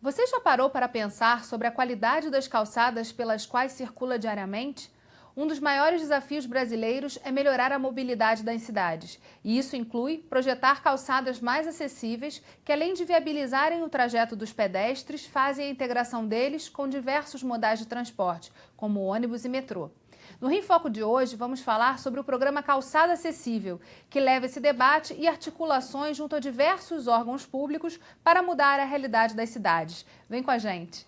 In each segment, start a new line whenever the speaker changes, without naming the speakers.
Você já parou para pensar sobre a qualidade das calçadas pelas quais circula diariamente? Um dos maiores desafios brasileiros é melhorar a mobilidade das cidades. E isso inclui projetar calçadas mais acessíveis, que além de viabilizarem o trajeto dos pedestres, fazem a integração deles com diversos modais de transporte, como ônibus e metrô. No Rio em Foco de hoje, vamos falar sobre o programa Calçada Acessível, que leva esse debate e articulações junto a diversos órgãos públicos para mudar a realidade das cidades. Vem com a gente!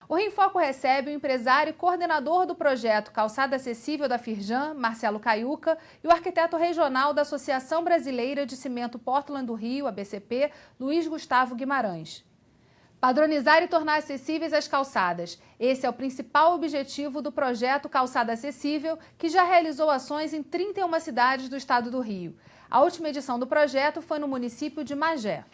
O Rio em Foco recebe o empresário e coordenador do projeto Calçada Acessível da Firjan, Marcelo Caiuca, e o arquiteto regional da Associação Brasileira de Cimento Portland do Rio, ABCP, Luiz Gustavo Guimarães. Padronizar e tornar acessíveis as calçadas. Esse é o principal objetivo do projeto Calçada Acessível, que já realizou ações em 31 cidades do estado do Rio. A última edição do projeto foi no município de Magé.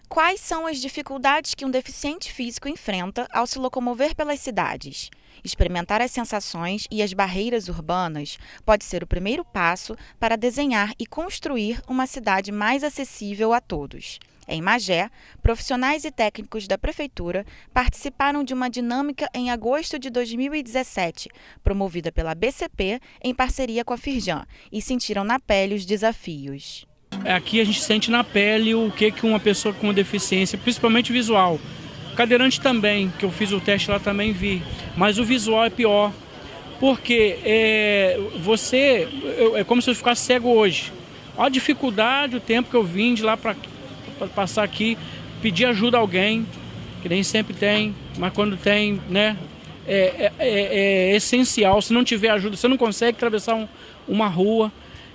Quais são as dificuldades que um deficiente físico enfrenta ao se locomover pelas cidades? Experimentar as sensações e as barreiras urbanas pode ser o primeiro passo para desenhar e construir uma cidade mais acessível a todos. Em Magé, profissionais e técnicos da Prefeitura participaram de uma dinâmica em agosto de 2017, promovida pela BCP em parceria com a Firjan, e sentiram na pele os desafios.
Aqui a gente sente na pele o que uma pessoa com deficiência, principalmente visual. Cadeirante também, que eu fiz o teste lá também vi, mas o visual é pior, porque é como se eu ficasse cego hoje. Olha a dificuldade, o tempo que eu vim de lá para passar aqui, pedir ajuda a alguém, que nem sempre tem, mas quando tem, né, é essencial. Se não tiver ajuda, você não consegue atravessar uma rua.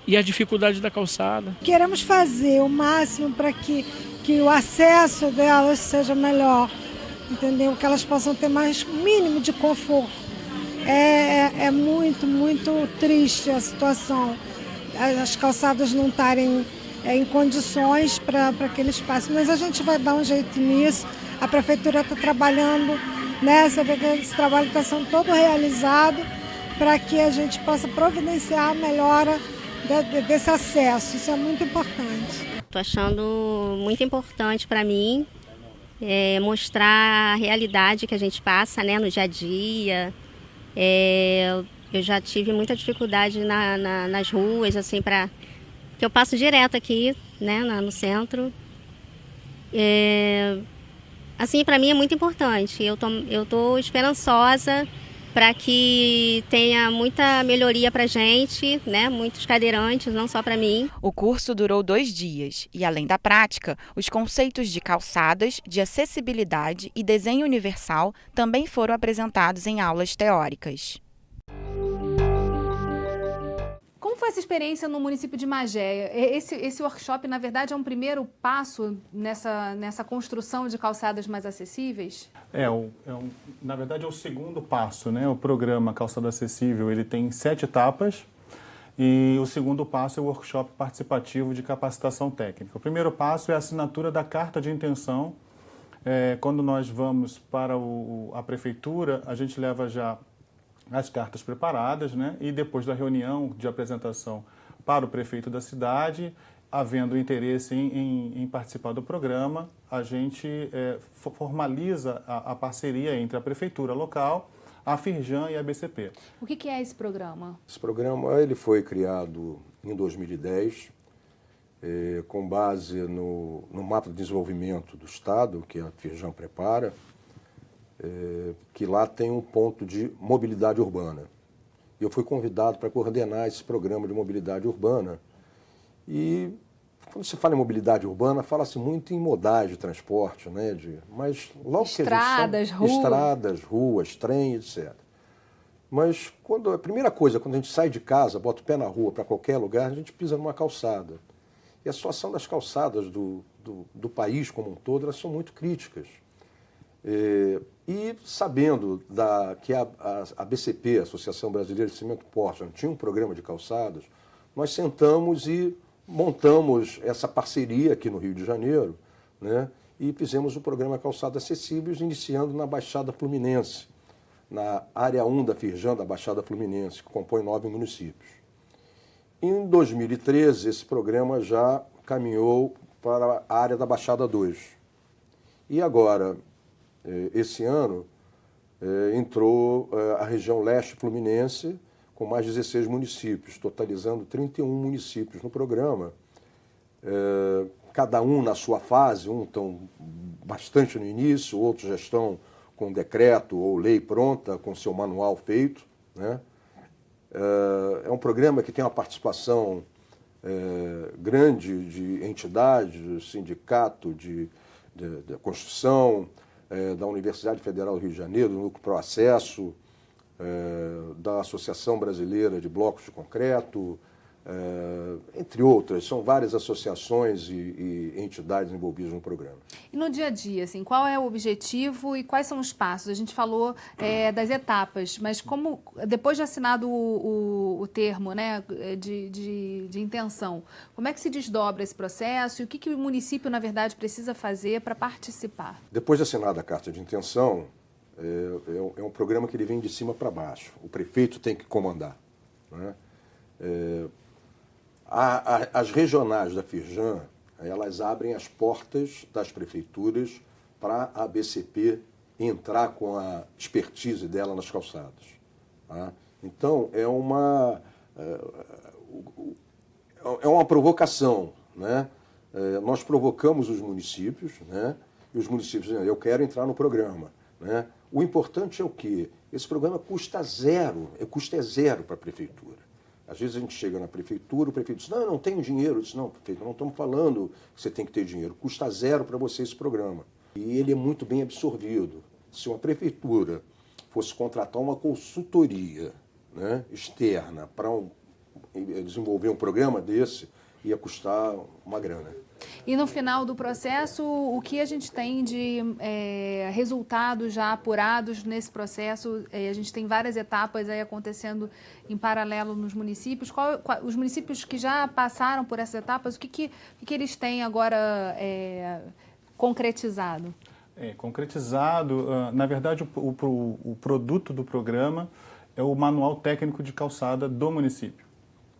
E a dificuldade da calçada.
Queremos fazer o máximo para que o acesso delas seja melhor, entendeu? Que elas possam ter mais mínimo de conforto. É muito, muito triste a situação. As calçadas não estarem em condições para aquele espaço, mas a gente vai dar um jeito nisso. A prefeitura está trabalhando, né? Esse trabalho está sendo todo realizado para que a gente possa providenciar a melhora desse acesso. Isso é muito importante.
Estou achando muito importante para mim mostrar a realidade que a gente passa, né, no dia a dia. Eu já tive muita dificuldade nas ruas, assim, que eu passo direto aqui, né, no centro. Assim, para mim é muito importante. Eu tô esperançosa para que tenha muita melhoria para a gente, né? Muitos cadeirantes, não só para mim.
O curso durou 2 dias e, além da prática, os conceitos de calçadas, de acessibilidade e desenho universal também foram apresentados em aulas teóricas.
Como foi essa experiência no município de Magé? Esse workshop, na verdade, é um primeiro passo nessa construção de calçadas mais acessíveis?
Na verdade, é o segundo passo, né? O programa Calçada Acessível ele tem 7 etapas e o segundo passo é o workshop participativo de capacitação técnica. O primeiro passo é a assinatura da carta de intenção. Quando nós vamos para a prefeitura, a gente leva já as cartas preparadas, né? E depois da reunião de apresentação para o prefeito da cidade, havendo interesse em participar do programa, a gente formaliza a parceria entre a prefeitura local, a Firjan e a BCP.
O que é esse programa?
Esse programa ele foi criado em 2010, com base no mapa de desenvolvimento do Estado, que a Firjan prepara, que lá tem um ponto de mobilidade urbana. Eu fui convidado para coordenar esse programa de mobilidade urbana. E quando se fala em mobilidade urbana, fala-se muito em modais de transporte, né? Mas logo
estradas,
que a gente estradas, ruas, trem, etc. Mas a primeira coisa, quando a gente sai de casa, bota o pé na rua para qualquer lugar, a gente pisa numa calçada. E a situação das calçadas do país como um todo, elas são muito críticas. E sabendo que a BCP, a Associação Brasileira de Cimento Portland, tinha um programa de calçadas, nós sentamos e montamos essa parceria aqui no Rio de Janeiro, né? E fizemos o programa Calçada Acessíveis, iniciando na Baixada Fluminense, na área 1 da Firjan, da Baixada Fluminense, que compõe 9 municípios. Em 2013, esse programa já caminhou para a área da Baixada 2. E agora, esse ano, entrou a região leste fluminense, com mais 16 municípios, totalizando 31 municípios no programa, cada um na sua fase, uns estão bastante no início, outros já estão com decreto ou lei pronta, com seu manual feito, né? É um programa que tem uma participação grande de entidades, sindicato de construção, da Universidade Federal do Rio de Janeiro, do Núcleo Pro Acesso, da Associação Brasileira de Blocos de Concreto, entre outras. São várias associações e entidades envolvidas no programa.
E no dia a dia, assim, qual é o objetivo e quais são os passos? A gente falou das etapas, mas como, depois de assinado o termo, né, de intenção, como é que se desdobra esse processo e o que o município, na verdade, precisa fazer para participar? Depois
de assinada a carta de intenção, é um programa que ele vem de cima para baixo. O prefeito tem que comandar, né? As regionais da Firjan, elas abrem as portas das prefeituras para a ABCP entrar com a expertise dela nas calçadas, tá? Então, é uma provocação, né? Nós provocamos os municípios, né? E os municípios dizem, eu quero entrar no programa, né? O importante é o quê? Esse programa custa zero, custo é zero para a prefeitura. Às vezes a gente chega na prefeitura, o prefeito diz, não, eu não tenho dinheiro. Eu disse, não, prefeito, não estamos falando que você tem que ter dinheiro. Custa zero para você esse programa. E ele é muito bem absorvido. Se uma prefeitura fosse contratar uma consultoria, né, externa para desenvolver um programa desse, ia custar uma grana.
E no final do processo, o que a gente tem de resultados já apurados nesse processo? A gente tem várias etapas aí acontecendo em paralelo nos municípios. Os municípios que já passaram por essas etapas, o que eles têm agora concretizado?
Concretizado, na verdade, o produto do programa é o manual técnico de calçada do município,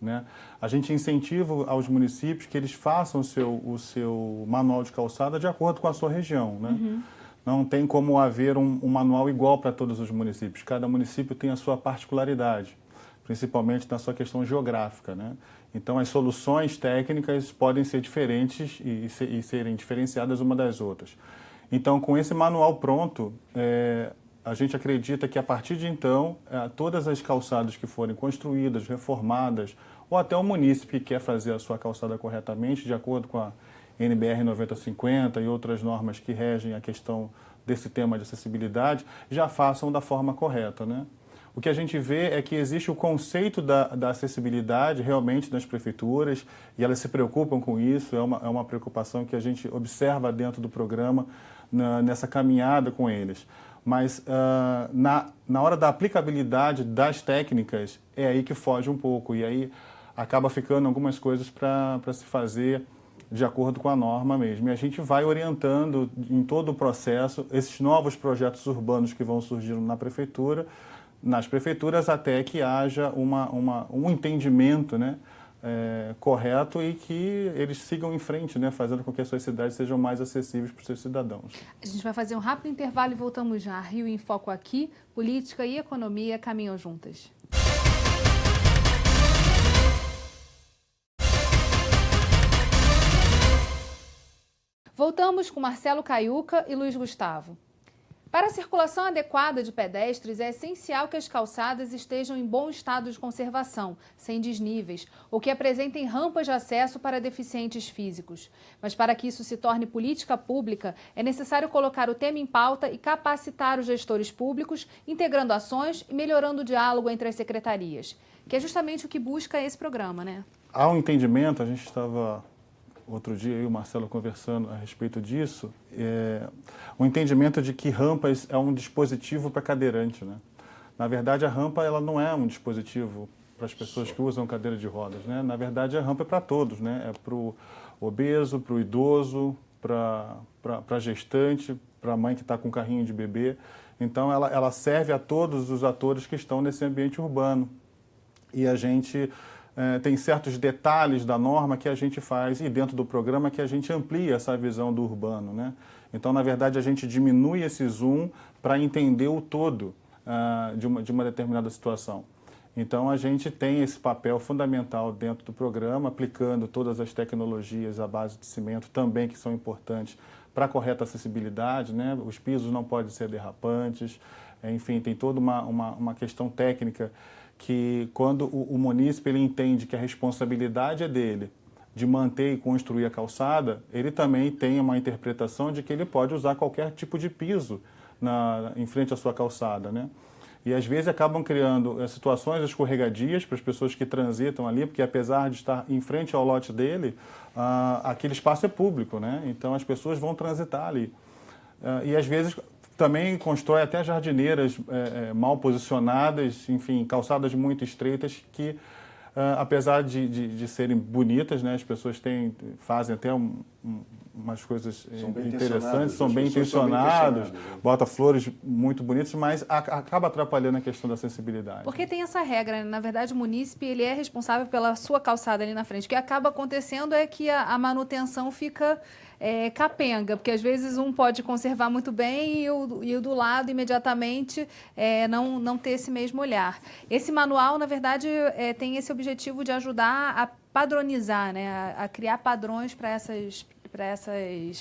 né? A gente incentiva aos municípios que eles façam o seu manual de calçada de acordo com a sua região, né? Uhum. Não tem como haver um manual igual para todos os municípios. Cada município tem a sua particularidade, principalmente na sua questão geográfica, né? Então, as soluções técnicas podem ser diferentes e serem diferenciadas uma das outras. Então, com esse manual pronto, a gente acredita que, a partir de então, todas as calçadas que forem construídas, reformadas, ou até o munícipe que quer fazer a sua calçada corretamente, de acordo com a NBR 9050 e outras normas que regem a questão desse tema de acessibilidade, já façam da forma correta, né? O que a gente vê é que existe o conceito da acessibilidade realmente nas prefeituras e elas se preocupam com isso, é uma preocupação que a gente observa dentro do programa, nessa caminhada com eles. Mas na hora da aplicabilidade das técnicas, é aí que foge um pouco. E aí acaba ficando algumas coisas para se fazer de acordo com a norma mesmo. E a gente vai orientando em todo o processo esses novos projetos urbanos que vão surgindo nas prefeituras, até que haja um entendimento, né, correto e que eles sigam em frente, né, fazendo com que as suas cidades sejam mais acessíveis para os seus cidadãos.
A gente vai fazer um rápido intervalo e voltamos já. Rio em Foco aqui, política e economia caminham juntas. Voltamos com Marcelo Caiuca e Luiz Gustavo. Para a circulação adequada de pedestres, é essencial que as calçadas estejam em bom estado de conservação, sem desníveis, ou que apresentem rampas de acesso para deficientes físicos. Mas para que isso se torne política pública, é necessário colocar o tema em pauta e capacitar os gestores públicos, integrando ações e melhorando o diálogo entre as secretarias, que é justamente o que busca esse programa, né?
Há um entendimento, a gente estava... Outro dia, eu e o Marcelo conversando a respeito disso, o entendimento de que rampas é um dispositivo para cadeirante, né? Na verdade, a rampa ela não é um dispositivo as pessoas que usam cadeira de rodas, né? Na verdade, a rampa é para todos, né? É para o obeso, para o idoso, para a gestante, para a mãe que está com carrinho de bebê. Então, ela serve a todos os atores que estão nesse ambiente urbano. E a gente tem certos detalhes da norma que a gente faz e dentro do programa que a gente amplia essa visão do urbano, né? Então, na verdade, a gente diminui esse zoom para entender o todo de uma determinada situação. Então, a gente tem esse papel fundamental dentro do programa, aplicando todas as tecnologias à base de cimento também, que são importantes para a correta acessibilidade, né? Os pisos não podem ser derrapantes, enfim, tem toda uma questão técnica que, quando o munícipe ele entende que a responsabilidade é dele de manter e construir a calçada, ele também tem uma interpretação de que ele pode usar qualquer tipo de piso em frente à sua calçada, né? E às vezes acabam criando situações escorregadias para as pessoas que transitam ali, porque apesar de estar em frente ao lote dele, aquele espaço é público, né? Então as pessoas vão transitar ali. E às vezes também constrói até jardineiras mal posicionadas, enfim, calçadas muito estreitas que, apesar de serem bonitas, né, as pessoas fazem até umas coisas interessantes, são bem intencionadas, bota flores muito bonitas, mas acaba atrapalhando a questão da acessibilidade.
Porque tem essa regra, né? Na verdade, o munícipe ele é responsável pela sua calçada ali na frente. O que acaba acontecendo é que a manutenção fica capenga, porque às vezes um pode conservar muito bem e o do lado imediatamente não ter esse mesmo olhar. Esse manual, na verdade, tem esse objetivo de ajudar a padronizar, né? A criar padrões para essas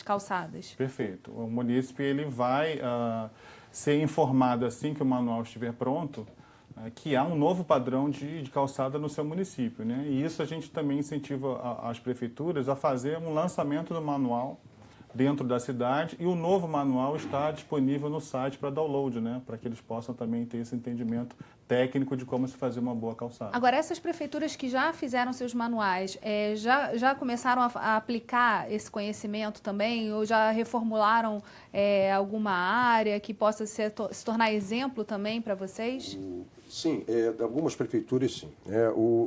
calçadas.
Perfeito. O munícipe ele vai ser informado assim que o manual estiver pronto, que há um novo padrão de calçada no seu município, né? E isso a gente também incentiva as prefeituras a fazer um lançamento do manual dentro da cidade, e o novo manual está disponível no site para download, né? Para que eles possam também ter esse entendimento técnico de como se fazer uma boa calçada.
Agora, essas prefeituras que já fizeram seus manuais, já começaram a aplicar esse conhecimento também, ou já reformularam alguma área que possa se tornar exemplo também para vocês?
Sim, algumas prefeituras sim.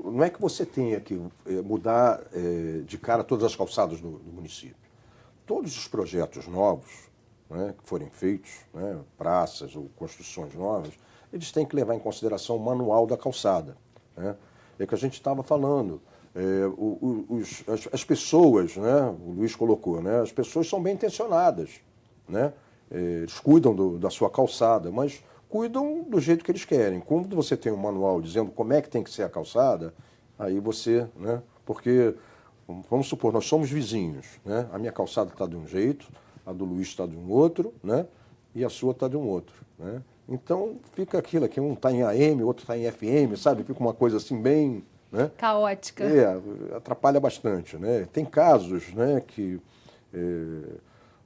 Não é que você tenha que mudar de cara todas as calçadas do município. Todos os projetos novos, né, que forem feitos, né, praças ou construções novas, eles têm que levar em consideração o manual da calçada, né? É o que a gente estava falando. As pessoas, né, o Luiz colocou, né, as pessoas são bem intencionadas, né? Eles cuidam da sua calçada, mas cuidam do jeito que eles querem. Quando você tem um manual dizendo como é que tem que ser a calçada, aí você, né, porque, vamos supor, nós somos vizinhos, né? A minha calçada está de um jeito, a do Luiz está de um outro, né? E a sua está de um outro, né? Então fica aquilo aqui, um está em AM, outro está em FM, sabe? Fica uma coisa assim bem, né?
Caótica.
Atrapalha bastante, né? Tem casos, né, que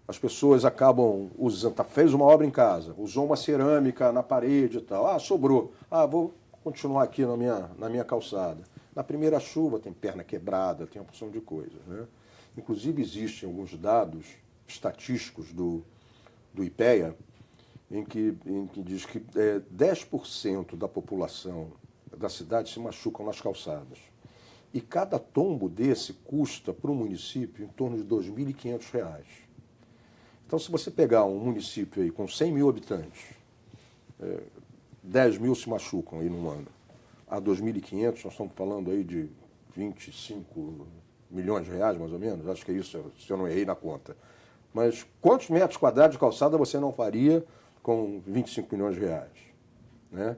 as pessoas acabam usando, fez uma obra em casa, usou uma cerâmica na parede e tal, sobrou, vou continuar aqui na minha calçada. Na primeira chuva tem perna quebrada, tem uma porção de coisas, né? Inclusive existem alguns dados estatísticos do IPEA em que diz que 10% da população da cidade se machucam nas calçadas. E cada tombo desse custa para o município em torno de R$ 2.500. Então, se você pegar um município aí com 100 mil habitantes, 10 mil se machucam aí num ano. A 2.500, nós estamos falando aí de 25 milhões de reais, mais ou menos. Acho que é isso, se eu não errei na conta. Mas quantos metros quadrados de calçada você não faria com 25 milhões de reais? Né?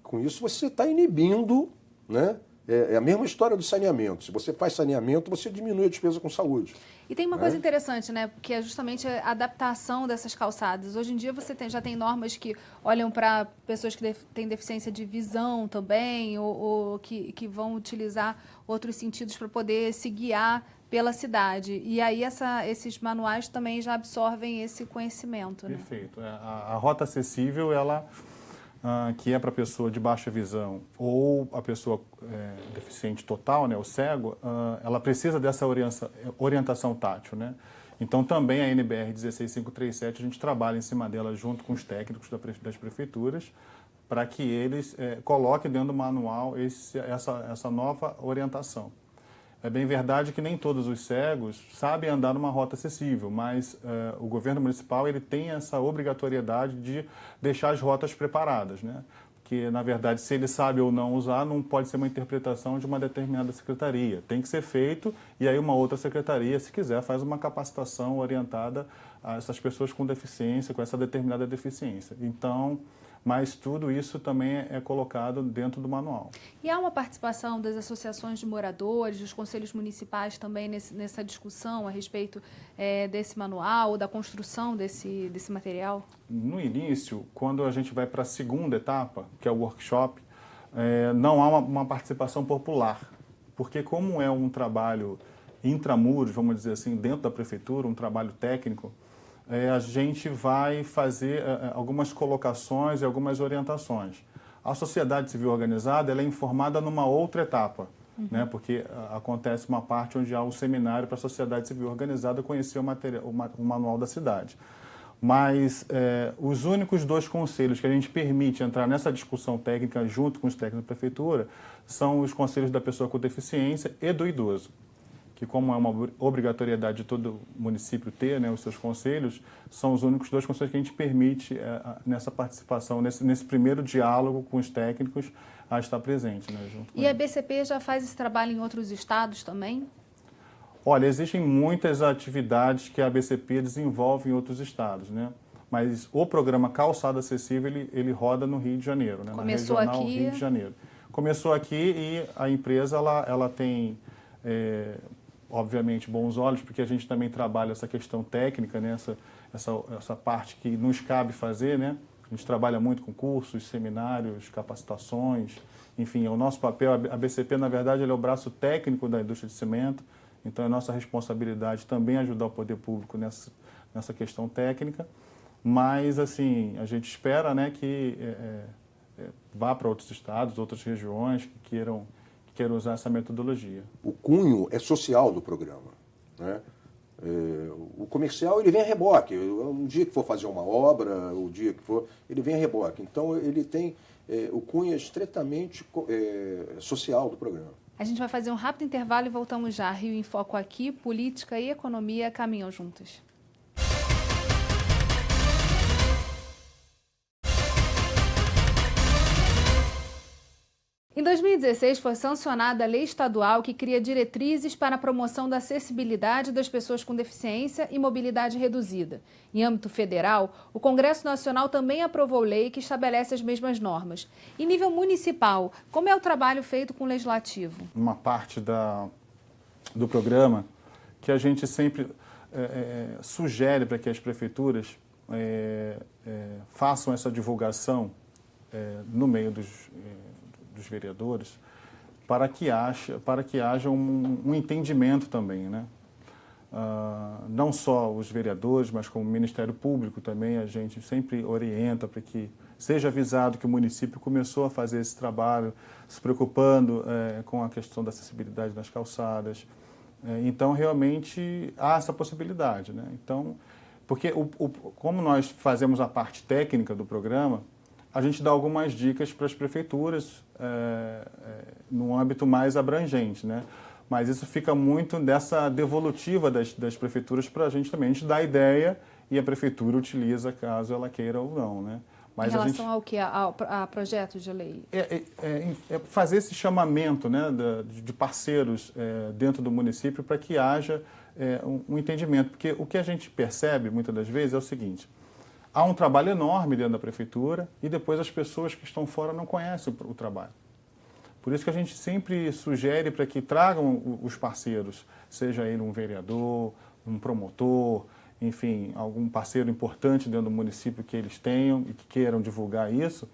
Com isso, você está inibindo, né? É a mesma história do saneamento. Se você faz saneamento, você diminui a despesa com saúde.
E tem uma coisa interessante, né? Que é justamente a adaptação dessas calçadas. Hoje em dia você já tem normas que olham para pessoas que têm deficiência de visão também, ou que vão utilizar outros sentidos para poder se guiar pela cidade. E aí esses manuais também já absorvem esse conhecimento, né?
Perfeito. A rota acessível, ela... que é para a pessoa de baixa visão ou a pessoa deficiente total, né, o cego, ela precisa dessa orientação tátil, né? Então, também a NBR 16537, a gente trabalha em cima dela junto com os técnicos das prefeituras para que eles coloquem dentro do manual essa nova orientação. É bem verdade que nem todos os cegos sabem andar numa rota acessível, mas o governo municipal ele tem essa obrigatoriedade de deixar as rotas preparadas, né? Porque, na verdade, se ele sabe ou não usar, não pode ser uma interpretação de uma determinada secretaria. Tem que ser feito e aí uma outra secretaria, se quiser, faz uma capacitação orientada a essas pessoas com deficiência, com essa determinada deficiência. Então, mas tudo isso também é colocado dentro do manual.
E há uma participação das associações de moradores, dos conselhos municipais também nessa discussão a respeito desse manual, da construção desse material?
No início, quando a gente vai para a segunda etapa, que é o workshop, não há uma participação popular, porque como é um trabalho intramuros, vamos dizer assim, dentro da prefeitura, um trabalho técnico, a gente vai fazer algumas colocações e algumas orientações. A sociedade civil organizada ela é informada numa outra etapa, né? Porque acontece uma parte onde há um seminário para a sociedade civil organizada conhecer o manual da cidade. Mas os únicos 2 conselhos que a gente permite entrar nessa discussão técnica junto com os técnicos da prefeitura são os conselhos da pessoa com deficiência e do idoso, que como é uma obrigatoriedade de todo município ter, né, os seus conselhos, são os únicos 2 conselhos que a gente permite nessa participação, nesse primeiro diálogo com os técnicos, a estar presente, né, junto com
eles. A BCP já faz esse trabalho em outros estados também?
Olha, existem muitas atividades que a BCP desenvolve em outros estados, né? Mas o programa Calçada Acessível, ele roda no Rio de Janeiro, né?
Começou
na regional
aqui.
Rio de Janeiro. Começou aqui e a empresa ela tem... obviamente, bons olhos, porque a gente também trabalha essa questão técnica, né? essa parte que nos cabe fazer, né? A gente trabalha muito com cursos, seminários, capacitações, enfim, é o nosso papel. A BCP, na verdade, ela é o braço técnico da indústria de cimento, então é nossa responsabilidade também ajudar o poder público nessa questão técnica, mas, assim, a gente espera, né, que vá para outros estados, outras regiões que queiram usar essa metodologia.
O cunho é social do programa, né? O comercial ele vem a reboque. Um dia que for fazer uma obra, o dia que for, ele vem a reboque. Então ele tem o cunho é estritamente social do programa.
A gente vai fazer um rápido intervalo e voltamos já. Rio em Foco aqui, política e economia caminham juntas. Em 2016, foi sancionada a lei estadual que cria diretrizes para a promoção da acessibilidade das pessoas com deficiência e mobilidade reduzida. Em âmbito federal, o Congresso Nacional também aprovou lei que estabelece as mesmas normas. Em nível municipal, como é o trabalho feito com o Legislativo?
Uma parte do programa que a gente sempre sugere para que as prefeituras façam essa divulgação no meio dos vereadores, para que haja um entendimento também, né? Não só os vereadores, mas como o Ministério Público também, a gente sempre orienta para que seja avisado que o município começou a fazer esse trabalho, se preocupando com a questão da acessibilidade nas calçadas. Então, realmente, há essa possibilidade, né? Então, porque como nós fazemos a parte técnica do programa, a gente dá algumas dicas para as prefeituras num âmbito mais abrangente, né? Mas isso fica muito dessa devolutiva das prefeituras para a gente também. A gente dá a ideia e a prefeitura utiliza caso ela queira ou não, né? Mas
em relação ao que? A projetos de lei?
Fazer esse chamamento, né, de parceiros dentro do município para que haja um entendimento. Porque o que a gente percebe muitas das vezes é o seguinte: há um trabalho enorme dentro da prefeitura e depois as pessoas que estão fora não conhecem o trabalho. Por isso que a gente sempre sugere para que tragam os parceiros, seja ele um vereador, um promotor, enfim, algum parceiro importante dentro do município que eles tenham e que queiram divulgar isso,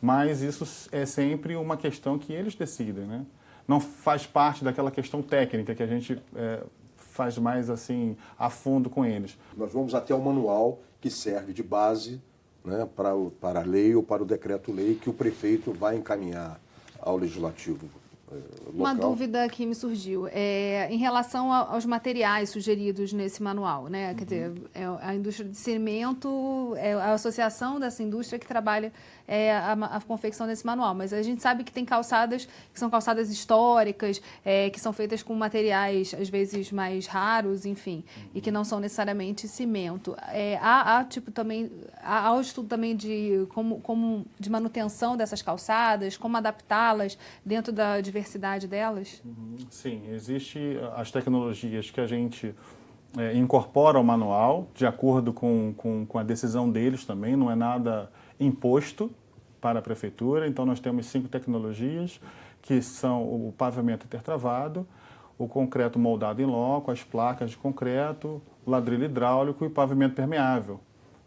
mas isso é sempre uma questão que eles decidem, né? Não faz parte daquela questão técnica que a gente faz mais assim a fundo com eles.
Nós vamos até o manual que serve de base, né, para a lei ou para o decreto-lei que o prefeito vai encaminhar ao Legislativo.
Uma
local.
dúvida que me surgiu em relação aos materiais sugeridos nesse manual, né? Quer dizer, a indústria de cimento é a associação dessa indústria que trabalha a confecção desse manual, mas a gente sabe que tem calçadas que são calçadas históricas, que são feitas com materiais às vezes mais raros, enfim, e que não são necessariamente cimento. Há o estudo também de de manutenção dessas calçadas, como adaptá-las dentro da diversidade delas?
Sim, existe as tecnologias que a gente incorpora ao manual, de acordo com a decisão deles também, não é nada imposto para a prefeitura. Então, nós temos 5 tecnologias, que são o pavimento intertravado, o concreto moldado em loco, as placas de concreto, o ladrilho hidráulico e o pavimento permeável,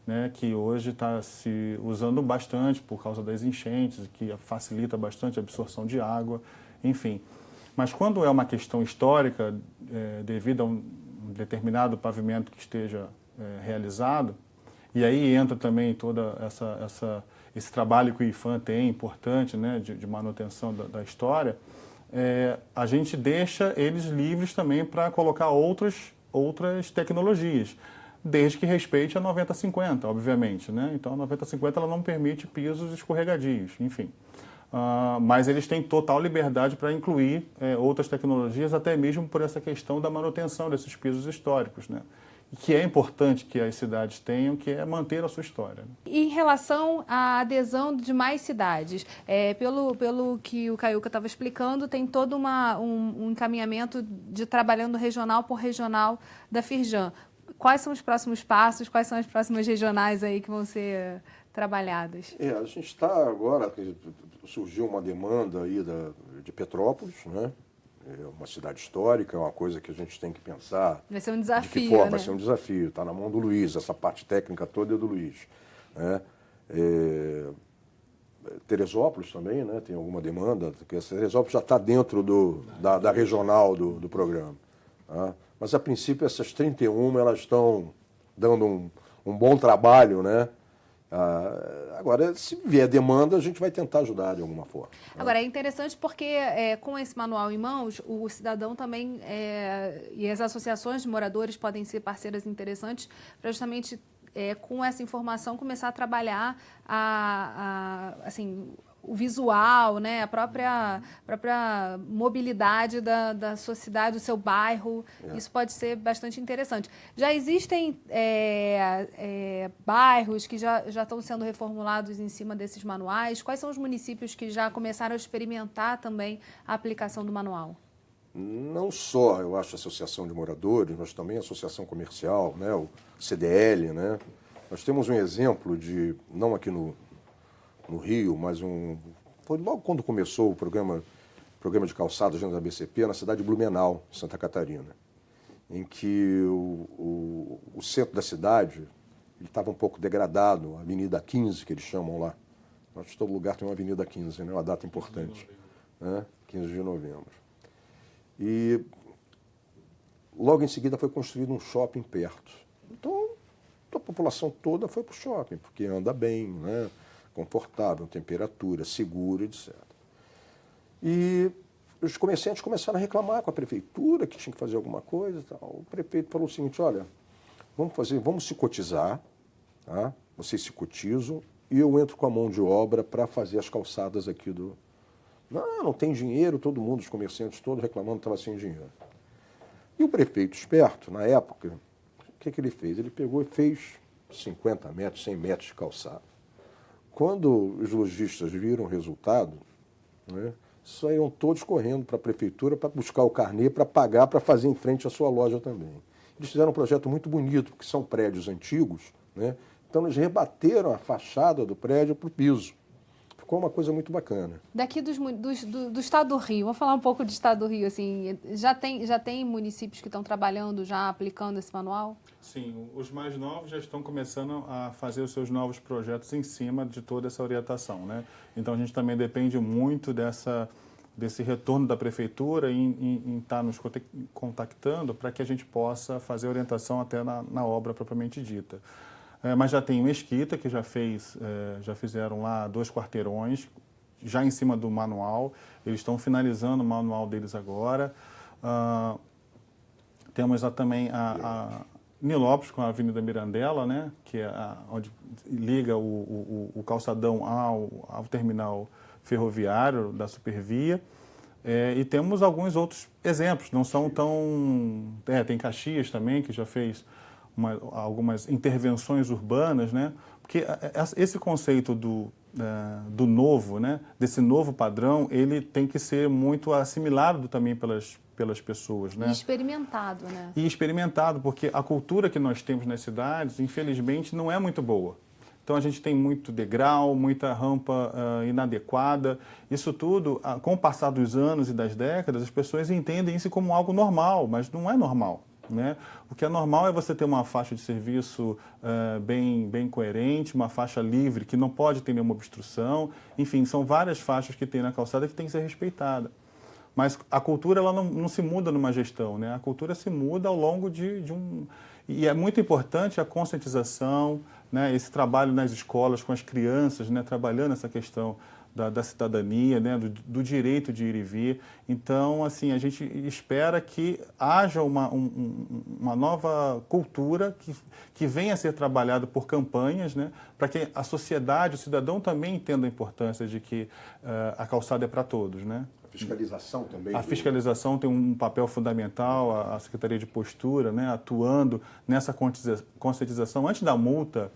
né, que hoje está se usando bastante por causa das enchentes, que facilita bastante a absorção de água, enfim. Mas quando é uma questão histórica, devido a um determinado pavimento que esteja realizado, e aí entra também todo esse trabalho que o IPHAN tem, importante, né, de manutenção da história, a gente deixa eles livres também para colocar outras tecnologias, desde que respeite a 90-50, obviamente, né? Então, a 90-50 ela não permite pisos escorregadios, enfim. Mas eles têm total liberdade para incluir outras tecnologias, até mesmo por essa questão da manutenção desses pisos históricos, né? Que é importante que as cidades tenham, que é manter a sua história.
Em relação à adesão de mais cidades, pelo que o Caiuca estava explicando, tem todo um encaminhamento de trabalhando regional por regional da Firjan. Quais são os próximos passos, quais são as próximas regionais aí que vão ser trabalhadas?
A gente está agora, surgiu uma demanda aí de Petrópolis, né? É uma cidade histórica, é uma coisa que a gente tem que pensar.
Vai ser um desafio,
de que forma,
né?
Vai ser um desafio. Está na mão do Luiz, essa parte técnica toda é do Luiz. Né? Teresópolis também, né? Tem alguma demanda, porque Teresópolis já está dentro da regional do programa. Tá? Mas, a princípio, essas 31 elas estão dando um bom trabalho, né? Agora, se vier demanda, a gente vai tentar ajudar de alguma forma.
Agora, é interessante porque com esse manual em mãos, o cidadão também e as associações de moradores podem ser parceiras interessantes para justamente com essa informação começar a trabalhar assim, o visual, né? a própria mobilidade da sua cidade, do seu bairro. Isso pode ser bastante interessante. Já existem bairros que já estão sendo reformulados em cima desses manuais? Quais são os municípios que já começaram a experimentar também a aplicação do manual?
Não só, eu acho, a associação de moradores, mas também a associação comercial, né? O CDL. Né? Nós temos um exemplo não aqui no Rio, mas foi logo quando começou o programa de calçados dentro da BCP, na cidade de Blumenau, Santa Catarina, em que o centro da cidade estava um pouco degradado, a Avenida 15, que eles chamam lá. Acho que todo lugar tem uma Avenida 15, né? Uma data importante, né? 15 de novembro. E logo em seguida foi construído um shopping perto. Então, a população toda foi para o shopping, porque anda bem, né? Confortável, temperatura, seguro, etc. E os comerciantes começaram a reclamar com a prefeitura que tinha que fazer alguma coisa. Tal. O prefeito falou o seguinte: olha, vamos se cotizar, tá? Vocês se cotizam e eu entro com a mão de obra para fazer as calçadas aqui do... Não tem dinheiro, todo mundo, os comerciantes todos reclamando que estava sem dinheiro. E o prefeito esperto, na época, o que ele fez? Ele pegou e fez 50 metros, 100 metros de calçada. Quando os lojistas viram o resultado, né, saíram todos correndo para a prefeitura para buscar o carnê, para pagar, para fazer em frente à sua loja também. Eles fizeram um projeto muito bonito, porque são prédios antigos, né? Então eles rebateram a fachada do prédio para o piso. Ficou uma coisa muito bacana.
Daqui do estado do Rio, vamos falar um pouco do estado do Rio, assim, já tem municípios que estão trabalhando, já aplicando esse manual?
Sim, os mais novos já estão começando a fazer os seus novos projetos em cima de toda essa orientação, né? Então a gente também depende muito desse retorno da prefeitura em estar nos contactando para que a gente possa fazer orientação até na obra propriamente dita. Mas já tem o Mesquita, que já fizeram lá 2 quarteirões já em cima do manual, eles estão finalizando o manual deles agora. Temos também a Nilópolis com a Avenida Mirandela, né, que é onde liga o calçadão ao terminal ferroviário da Supervia. E temos alguns outros exemplos, não são tão... tem Caxias também, que já fez algumas intervenções urbanas, né? Porque esse conceito do novo, né? Desse novo padrão, ele tem que ser muito assimilado também pelas pessoas, né?
E experimentado, né?
E experimentado, porque a cultura que nós temos nas cidades, infelizmente, não é muito boa. Então, a gente tem muito degrau, muita rampa inadequada. Isso tudo, com o passar dos anos e das décadas, as pessoas entendem isso como algo normal, mas não é normal, né? O que é normal é você ter uma faixa de serviço bem coerente, uma faixa livre, que não pode ter nenhuma obstrução. Enfim, são várias faixas que tem na calçada que tem que ser respeitada. Mas a cultura ela não se muda numa gestão, né? A cultura se muda ao longo de um... E é muito importante a conscientização, né? Esse trabalho nas escolas com as crianças, né? Trabalhando essa questão da cidadania, né? do direito de ir e vir. Então, assim, a gente espera que haja uma nova cultura que venha a ser trabalhada por campanhas, né? Para que a sociedade, o cidadão também entenda a importância de que a calçada é para todos, né?
A fiscalização também.
A fiscalização tem um papel fundamental, a Secretaria de Postura, né, atuando nessa conscientização. Antes da multa,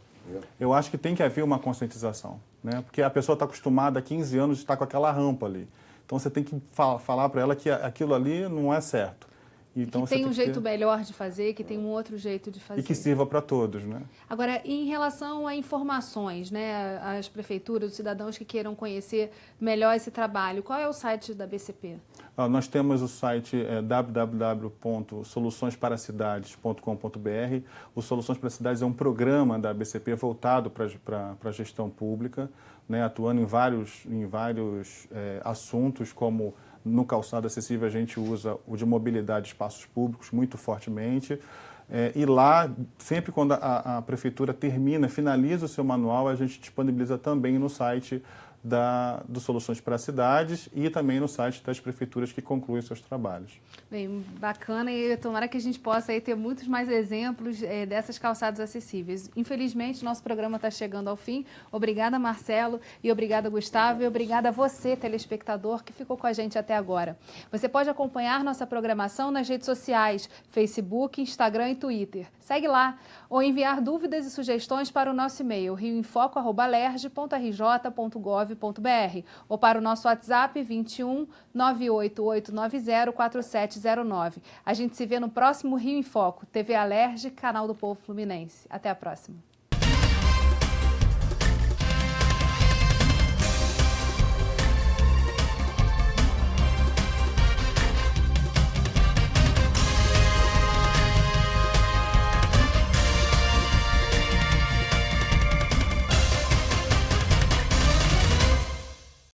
eu acho que tem que haver uma conscientização, né, porque a pessoa está acostumada há 15 anos de estar com aquela rampa ali. Então, você tem que falar para ela que aquilo ali não é certo. Então,
que tem um jeito melhor de fazer, que tem um outro jeito de fazer.
E que sirva para todos, né?
Agora, em relação a informações, né, às prefeituras, os cidadãos que queiram conhecer melhor esse trabalho, qual é o site da BCP?
Nós temos o site www.soluçõesparacidades.com.br. O Soluções para Cidades é um programa da BCP voltado para a gestão pública, né, atuando em vários assuntos, como no calçado acessível a gente usa o de mobilidade de espaços públicos muito fortemente. E lá, sempre quando a prefeitura finaliza o seu manual, a gente disponibiliza também no site do Soluções para Cidades e também no site das prefeituras que concluem seus trabalhos.
Bem, bacana, e tomara que a gente possa aí ter muitos mais exemplos dessas calçadas acessíveis. Infelizmente, nosso programa está chegando ao fim. Obrigada, Marcelo, e obrigada, Gustavo, e obrigada a você, telespectador, que ficou com a gente até agora. Você pode acompanhar nossa programação nas redes sociais, Facebook, Instagram e Twitter. Segue lá, ou enviar dúvidas e sugestões para o nosso e-mail, rioinfoco@lerj.rj.gov.br, ou para o nosso WhatsApp 21 98890 4709. A gente se vê no próximo Rio em Foco, TV Alerj, canal do Povo Fluminense. Até a próxima.